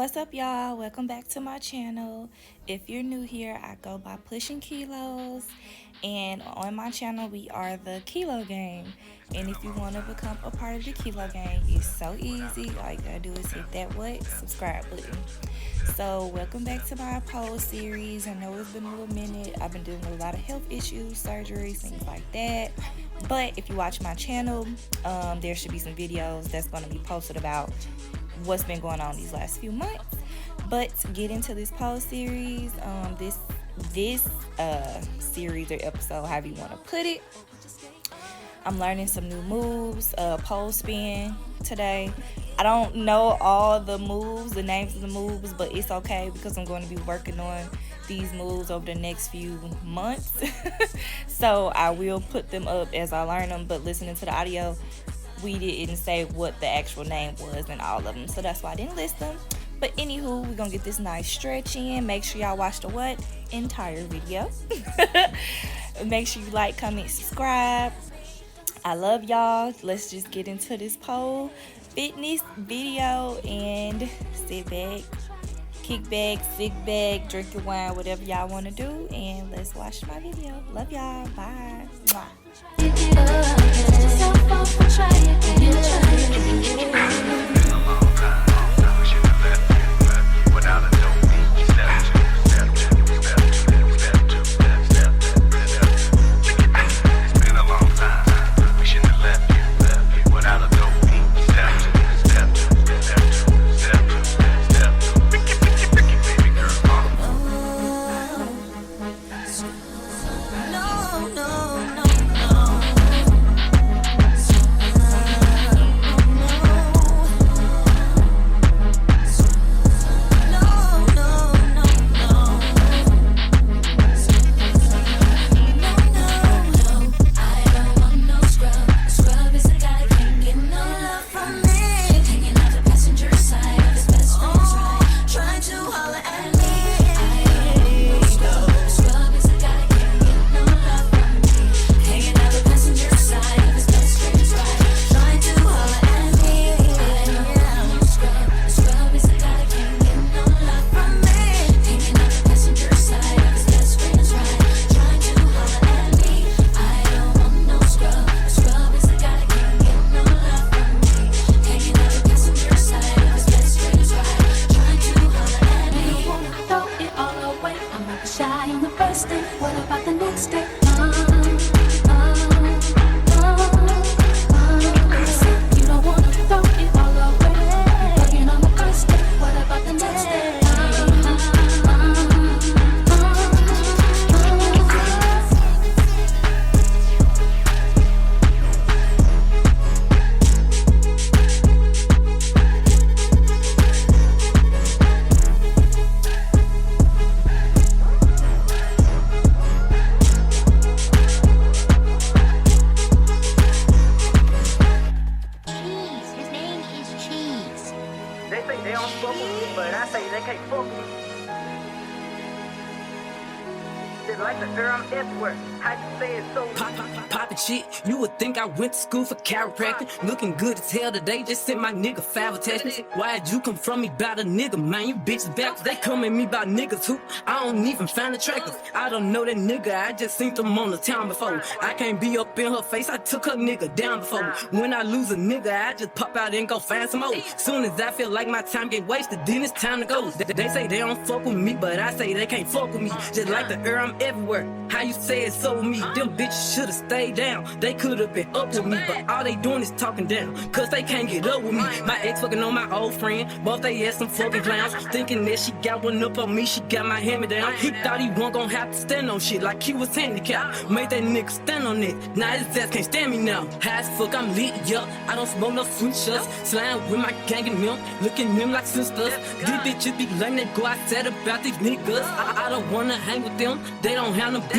What's up, y'all? Welcome back to my channel. If you're new here, I go by Pushing Kilos, and on my channel we are the Kilo Gang. And if you want to become a part of the Kilo Gang, it's so easy. All you gotta do is hit that subscribe button. So welcome back to my pole series. I know it's been a little minute. I've been dealing with a lot of health issues, surgeries, things like that. But if you watch my channel, there should be some videos that's going to be posted about what's been going on these last few months. But to get into this pole series, this series or episode, however you want to put it, I'm learning some new moves, pole spin today. I don't know all the moves, the names of the moves, but it's okay because I'm going to be working on these moves over the next few months. So I will put them up as I learn them, but listening to the audio, we didn't say what the actual name was in all of them, so that's why I didn't list them. But anywho, we're gonna get this nice stretch in. Make sure y'all watch the entire video. Make sure you like, comment, subscribe. I love y'all. Let's just get into this pole fitness video and sit back, kick back, sit back, drink your wine, whatever y'all want to do, and let's watch my video. Love y'all. Bye. Mwah. What about the next day? You don't want to throw it all away. Working on the first day. What about the next day? They say they don't fuck with me, but I say they can't fuck with me. Just like the girl I'm everywhere. How you say it so? Poppin' shit, you would think I went to school for chiropractic. Looking good as hell today, just sent my nigga 5 attachments. Why'd you come from me about a nigga, man? You bitches back, they come at me about niggas who I don't even find attractive. I don't know that nigga, I just seen them on the town before. I can't be up in her face, I took her nigga down before. When I lose a nigga, I just pop out and go find some more. Soon as I feel like my time get wasted, then it's time to go. They say they don't fuck with me, but I say they can't fuck with me. Just like the air, I'm everywhere. How you say it so with me? Them bitches should've stayed down. They could've been up with me, but all they doing is talking down, cause they can't get up with me. My ex fucking on my old friend, both they ass some fucking clowns. Thinking that she got one up on me, she got my hand-me-down. He thought he wasn't gonna have to stand on shit like he was handicapped. Made that nigga stand on it, now his ass can't stand me now. High as fuck, I'm lit, yup. I don't smoke no sweet shots. Slime with my gang and them, looking them like sisters. These bitches be lame, they go outside about these niggas. I don't wanna hang with them, they don't have no business.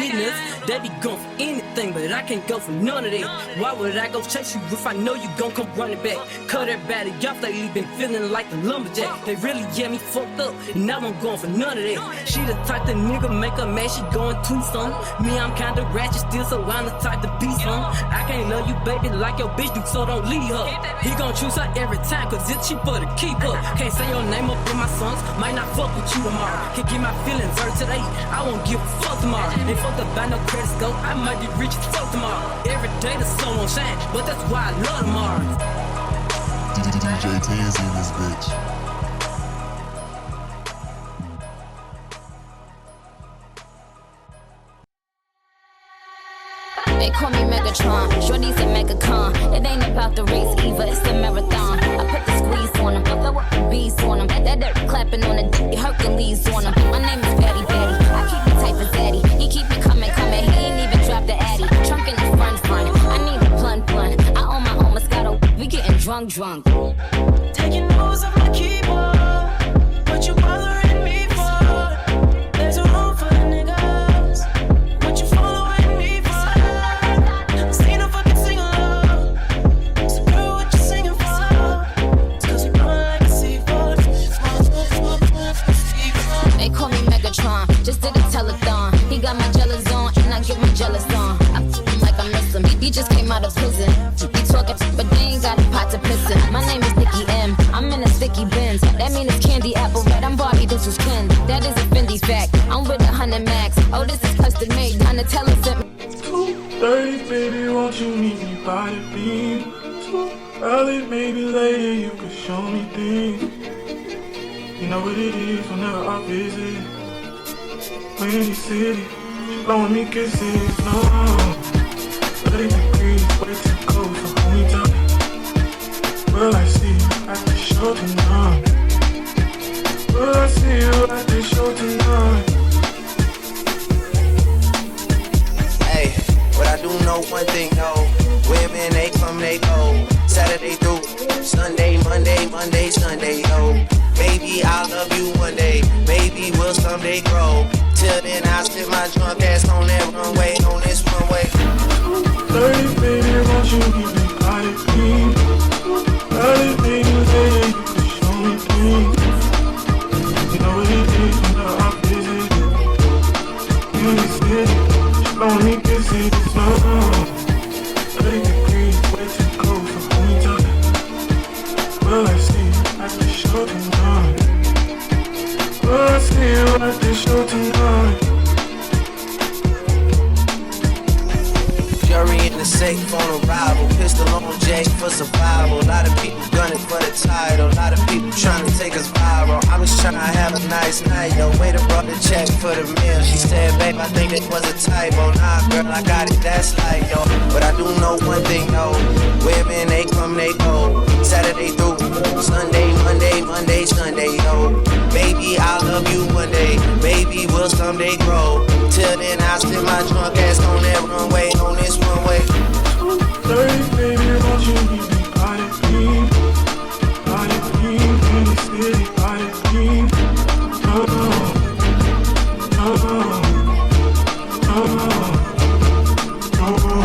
They baby gone for anything, but I can't go for none of that. Why would I go chase you if I know you gon' come running back? Cut everybody off, lately been feeling like the lumberjack. They really get me fucked up, and now I'm going for none of that. She the type that nigga make her mad, she going too some. Me, I'm kinda ratchet still, so I'm the type to be some. I can't love you, baby, like your bitch do, so don't leave her. He gon' choose her every time, cause it's cheaper to keep her. Can't say your name up in my songs, might not fuck with you tomorrow. Can't get my feelings hurt today, I won't give a fuck tomorrow. Ain't fucked up by no credit score, I might be rich as fuck tomorrow. Every day the sun won't shine, but that's why I love tomorrow. DJ Tansy in this bitch. They call me Megatron, shorty's a Megacon. It ain't about the race either, it's a marathon. I put the squeeze on him, blow up the beast on him. That dirt clapping on the dick, Hercules on him. My name is Betty Betty, I keep it tight as Daddy. He keep me coming, he ain't even dropped the Addy. Trunk in the front, I need a blunt. I own my own Moscato, we getting drunk. Taking notes of my keyboard, what you bothering me for? There's a room for the niggas, what you following me for? Seen a fucking sing along, so girl, what you singing for? It's cause you run like a C4. They call me Megatron, just did a telethon. He got my jealous on, and I get my jealous on. I feel like I miss him, he just came out of prison. He talking, but they ain't got a pot to piss in. My name is Nikki M, I'm in a sticky bins. That mean it's candy apple red, I'm Barbie, this is Ken. That is a Fendi fact, I'm with 100 max. Oh, this is custom made, Donatella sent me. 2:30, baby, won't you meet me by the beam? Too early, maybe later, you can show me things. You know what it is whenever I visit Windy City, she blowing me kisses, no 30 degrees, way too cold, so hold me tight. Will I see you at the show tonight? Will I see you at the show tonight? Hey, but I do know one thing, though. Women, they come, they go. Saturday through Sunday, Monday, Sunday, yo. Baby, I'll love you one day. Baby, we'll someday grow. Till then, I'll sit my drunk ass on that runway, on this runway. 30, baby, won't you keep me by the beam? 30, baby, later, you can show me things. You know what it is whenever I visit Windy City, she blowing me kisses, no 30 degrees, way too cold, so hold me tight. Will I see you at the show tonight? Will I see you at the show tonight? Jury in the safe on arrival. Pistol on J for survival. A lot of people gunning for the title. A lot of people trying to take us viral. I was trying to have a nice night, yo. Waiter brought the check for the meal. She said, babe, I think it was a typo. Nah, girl, I got it, that's like, yo. But I do know one thing, though. Women, they come, they go. Saturday through Sunday, Monday, Sunday, yo. Baby, I'll love you one day. Baby, we'll someday grow. Till then, I'll sit my drunk ass on that runway, on this runway. 2:30, baby, won't you meet me by the beam? By the beam, in the city, by the beam. No, no, no, no, no, no.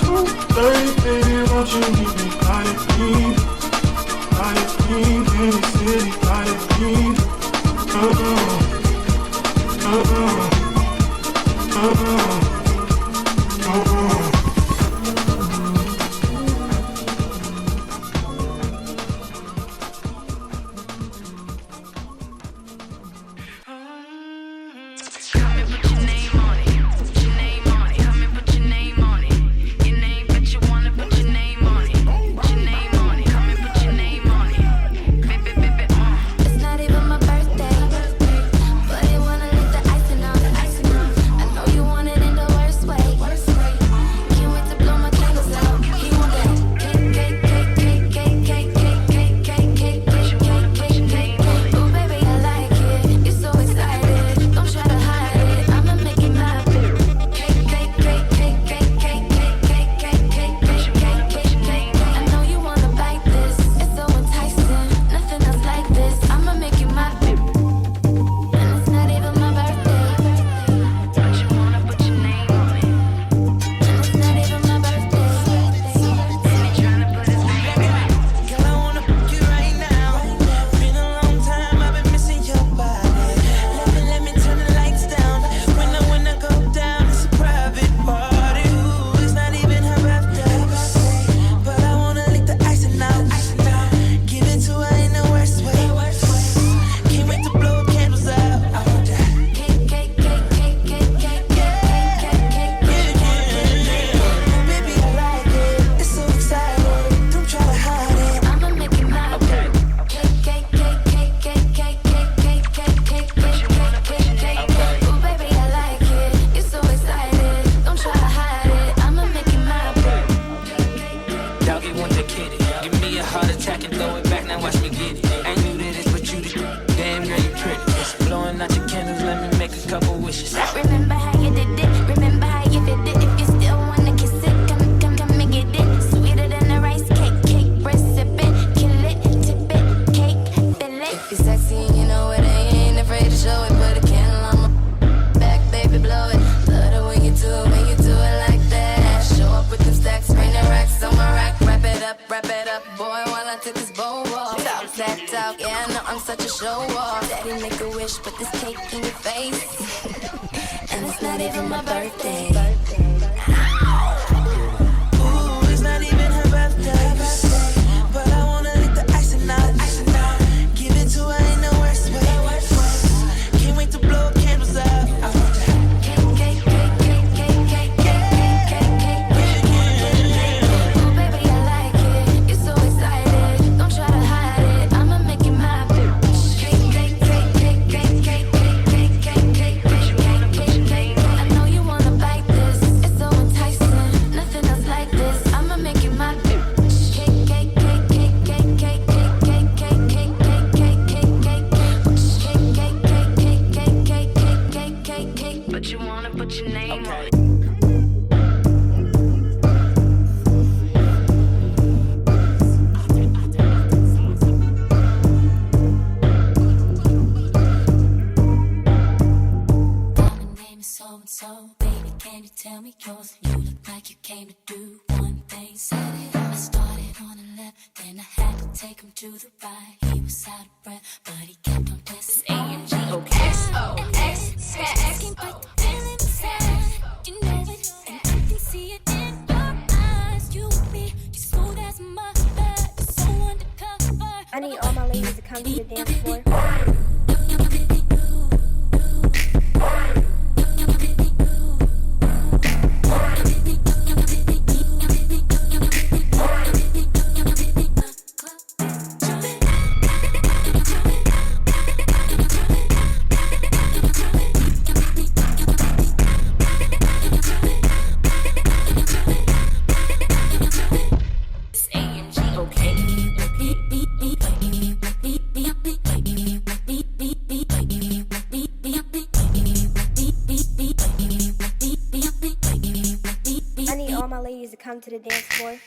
2:30, baby, won't you meet me by the beam? By the beam, in the city, by the beam. No, no, no, no, no, no. It's not even my birthday. such a show off. Daddy make a wish, put this cake in your face. And it's not even my birthday. Ooh, it's not even her birthday. But I wanna lick the icing out. Give it to her in the worst way. Can't wait to blow candles out. I need all my ladies to come to the dance floor. Come to the dance floor.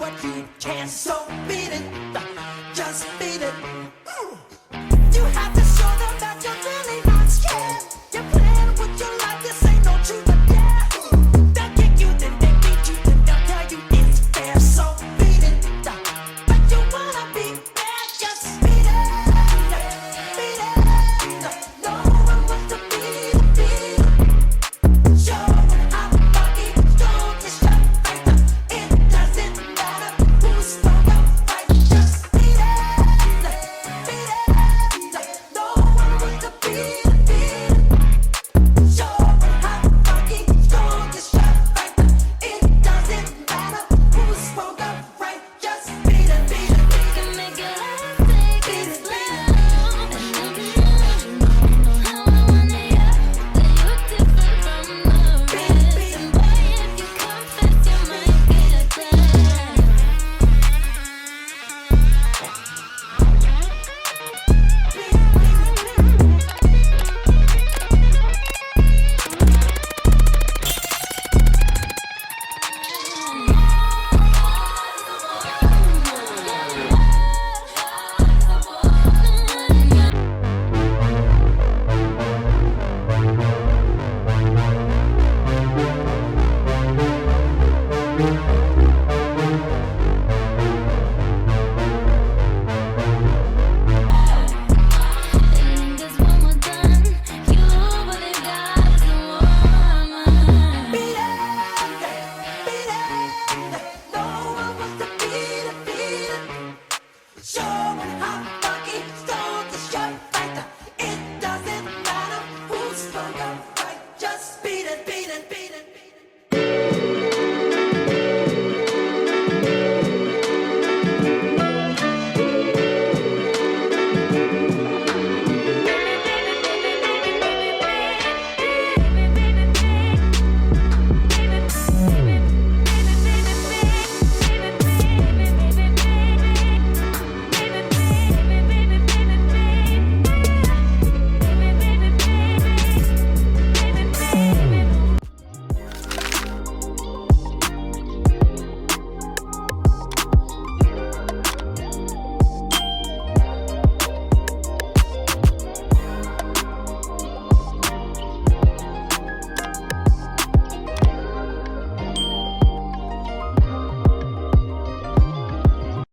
what you can, so beat it. Just beat it. You have to